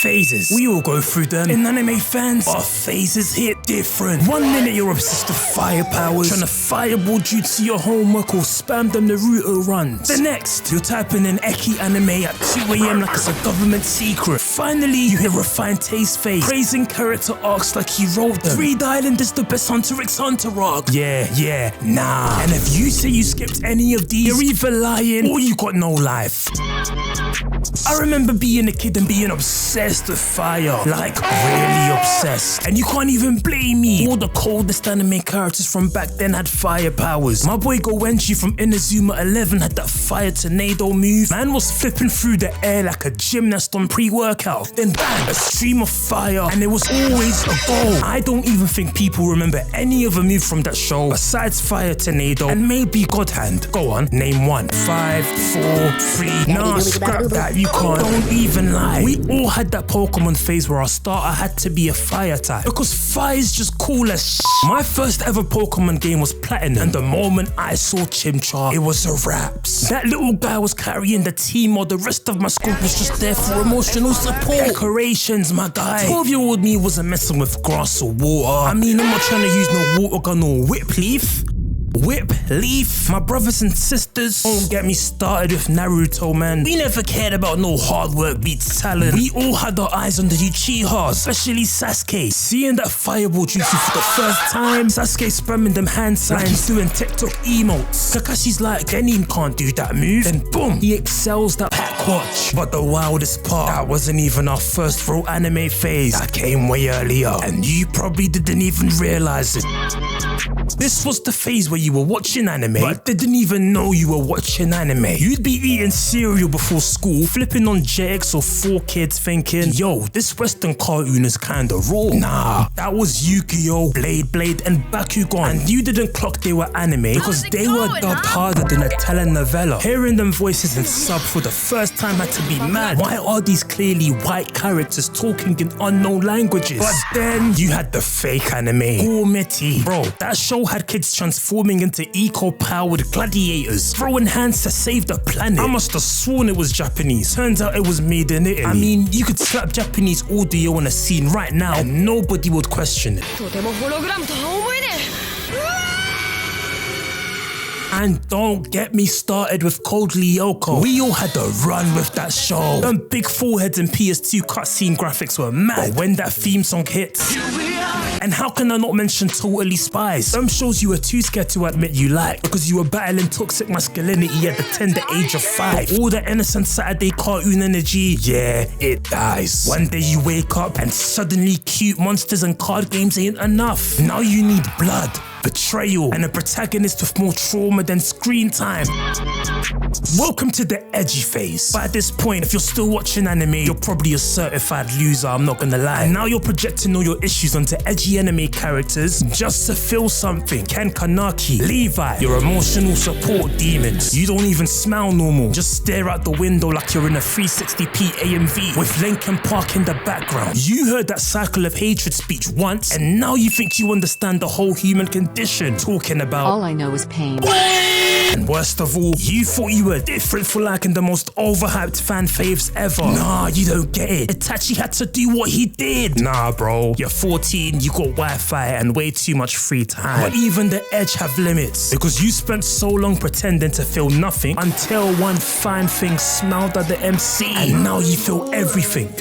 Phases. We all go through them. In anime fans, our phases hit different. 1 minute you're obsessed with fire powers, trying to fireball jutsu your homework or spam them Naruto runs. The next, you're typing in Eki anime at 2 AM like it's a government secret. Finally, you hear refined taste phase, praising character arcs like he wrote them. Freed Island is the best Hunter x Hunter arc. Yeah, nah. And if you say you skipped any of these, you're either lying or you got no life. I remember being a kid and being obsessed with fire, like really obsessed. And you can't even blame me. All the coldest anime characters from back then had fire powers. My boy Goenji from Inazuma 11 had that fire tornado move. Man was flipping through the air like a gymnast on pre-workout. Then bang, a stream of fire, and it was always a goal. I don't even think people remember any other move from that show besides fire tornado and maybe God Hand. Go on, name one. 5, 4, 3. Nah, scrap that. You can't. Don't even lie. We all had that Pokemon phase where our starter had to be a fire type because fire is just cool as shit. My first ever Pokemon game was Platinum, and the moment I saw Chimchar, it was a wraps. That little guy was carrying the team while the rest of my squad was just there for emotional support. Decorations, my guy. 12-year-old me wasn't messing with grass or water. I mean, I'm not trying to use no water gun or whip leaf. Whip, leaf, my brothers and sisters, don't get me started with Naruto, man. We never cared about no hard work beats talent. We all had our eyes on the Uchiha, especially Sasuke. Seeing that fireball jutsu for the first time, Sasuke spamming them hand signs like he's doing TikTok emotes. Kakashi's like, Genin can't do that move. Then boom, he excels that pack watch. But the wildest part, that wasn't even our first real anime phase. That came way earlier, and you probably didn't even realize it. This was the phase where you were watching anime, but didn't even know you were watching anime. You'd be eating cereal before school, flipping on JX or 4Kids thinking, yo, this Western cartoon is kinda raw. Nah, that was Yu-Gi-Oh!, Blade, and Bakugan. And you didn't clock they were anime because they were dubbed harder than a telenovela. Hearing them voices in sub for the first time had to be mad. Why are these clearly white characters talking in unknown languages? But then you had the fake anime, Gormiti. Bro, that show had kids transforming into eco-powered gladiators, throwing hands to save the planet. I must have sworn it was Japanese. Turns out it was made in Italy. I mean, you could slap Japanese audio on a scene right now and nobody would question it. And don't get me started with Code Lyoko. We all had a run with that show. Them big foreheads and PS2 cutscene graphics were mad. But when that theme song hits, and how can I not mention Totally Spies? Some shows you were too scared to admit you liked because you were battling toxic masculinity at the tender age of 5. All the innocent Saturday cartoon energy, yeah, it dies. One day you wake up and suddenly cute monsters and card games ain't enough. Now you need blood, betrayal, and a protagonist with more trauma than screen time. Welcome to the edgy phase. By this point, if you're still watching anime, you're probably a certified loser, I'm not gonna lie. And now you're projecting all your issues onto edgy anime characters just to feel something. Ken Kanaki, Levi, your emotional support demons. You don't even smile normal, just stare out the window like you're in a 360p AMV with Linkin Park in the background. You heard that cycle of hatred speech once, and now you think you understand the whole human condition, talking about all I know is pain. And worst of all, you thought you were different for liking the most overhyped fan faves ever. Nah, you don't get it. Itachi had to do what he did. Nah, bro. You're 14, you got Wi-Fi and way too much free time. But even the edge have limits because you spent so long pretending to feel nothing until one fine thing smiled at the MC. And now you feel everything.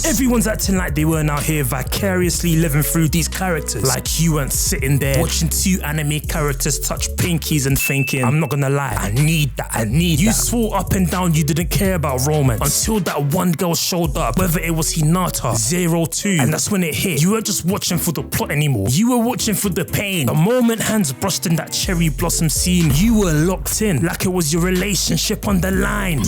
Everyone's acting like they weren't out here vicariously living through these characters. Like you weren't sitting there watching 2 anime characters touch pinkies and thinking, I'm not gonna lie, I need that. You swore up and down you didn't care about romance until that one girl showed up, whether it was Hinata, 02, and that's when it hit. You weren't just watching for the plot anymore, you were watching for the pain. The moment hands brushed in that cherry blossom scene, you were locked in like it was your relationship on the line.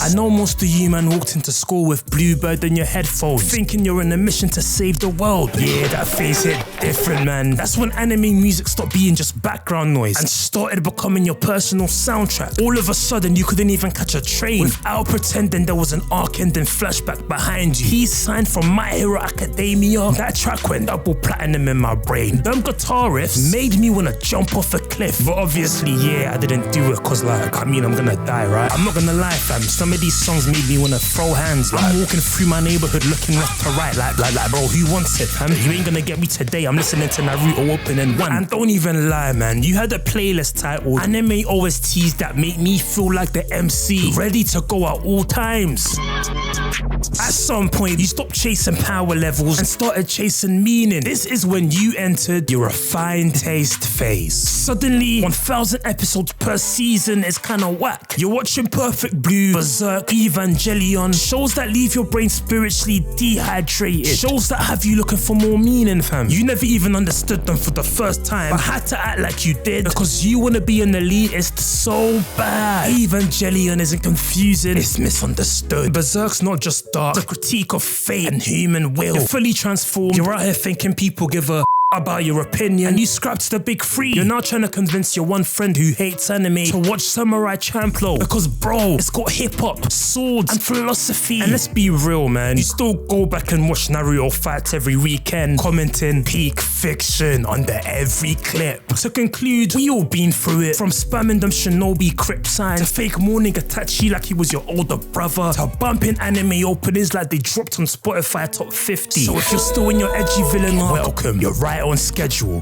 I know most of you man walked into school with Bluebird in your headphones, thinking you're on a mission to save the world. Yeah, that phase hit different, man. That's when anime music stopped being just background noise noise and started becoming your personal soundtrack. All of a sudden, you couldn't even catch a train without pretending there was an arc-ending flashback behind you. He signed from My Hero Academia. That track went double platinum in my brain. Them guitar riffs made me wanna jump off a cliff. But obviously, yeah, I didn't do it cause like, I mean, I'm gonna die, right? I'm not gonna lie, fam. Some of these songs made me wanna throw hands. Like, I'm walking through my neighborhood looking left to right, like, bro, who wants it, fam? You ain't gonna get me today. I'm listening to Naruto Opening 1. And don't even lie, man. You had a playlist titled Anime OSTs that make me feel like the MC, ready to go at all times. At some point, you stopped chasing power levels and started chasing meaning. This is when you entered your refined taste phase. Suddenly, 1,000 episodes per season is kinda whack. You're watching Perfect Blue, Berserk, Evangelion, shows that leave your brain spiritually dehydrated, shows that have you looking for more meaning, fam. You never even understood them for the first time, but had to act like you did because you wanna be an elitist so bad. Evangelion isn't confusing, it's misunderstood. Berserk's not just dark, it's a critique of fate and human will. You're fully transformed, you're out here thinking people give a about your opinion, and you scrapped the big three. You're now trying to convince your one friend who hates anime to watch Samurai Champloo because, bro, it's got hip-hop, swords, and philosophy. And let's be real, man, you still go back and watch Naruto fights every weekend, commenting peak fiction under every clip. To conclude, we all been through it, from spamming them shinobi crypt signs, to fake mourning Itachi like he was your older brother, to bumping anime openings like they dropped on Spotify top 50. So if you're still in your edgy villain arc, welcome, you're right on schedule.